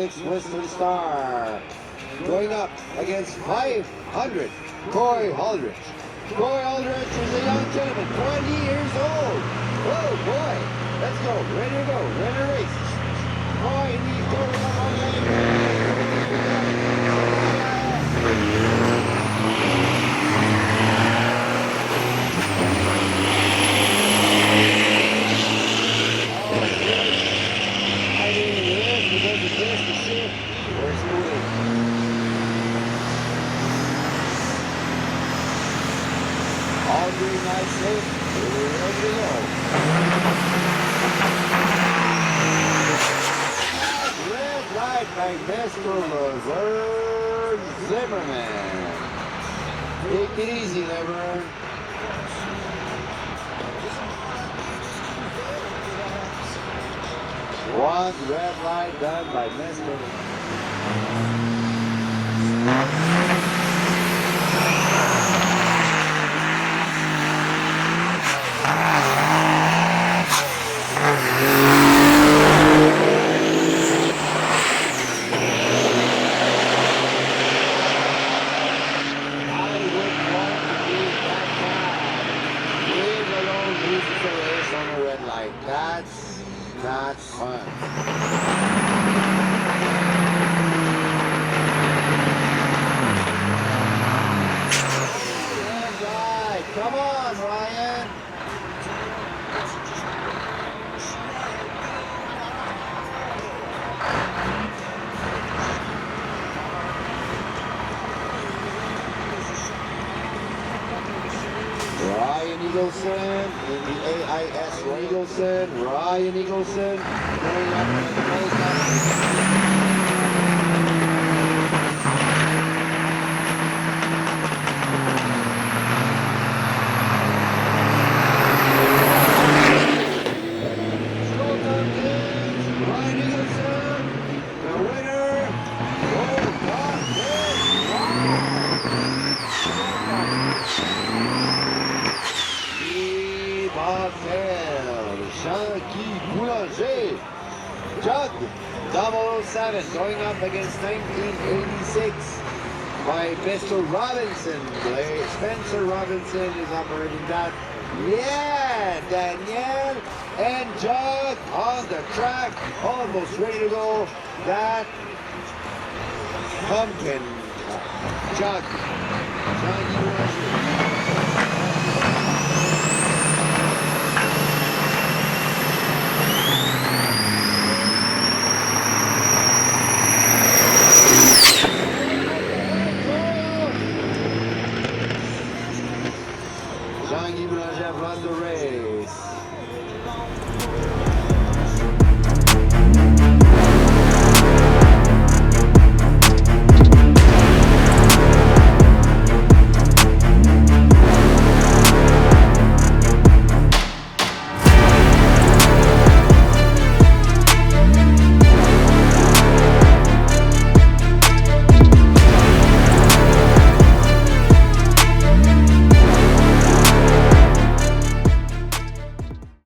86 Western Star. Going up against 500 Coy Aldrich. Coy Aldrich is a young gentleman, 20 years old. Oh boy, let's go, ready to go, ready to race. Coy, he's going up on the all doing nicely. Here we go. Red light by Mr. Laverne Zimmerman. Take it easy, Laverne. One red light done by Mr. That's not fun. Right. Come on, Ryan. Ryan Eagleson in the AIS Eagleson. Ryan Eagleson going up in the close. Ryan Eagleson, the winner. Uphill, Jean-Guy Boulanger, Jug 007 going up against 1986 by Mr. Robinson. Spencer Robinson is operating that. Yeah, Danielle and Jug on the track, almost ready to go. That pumpkin Jug, Jean-Guy Boulanger.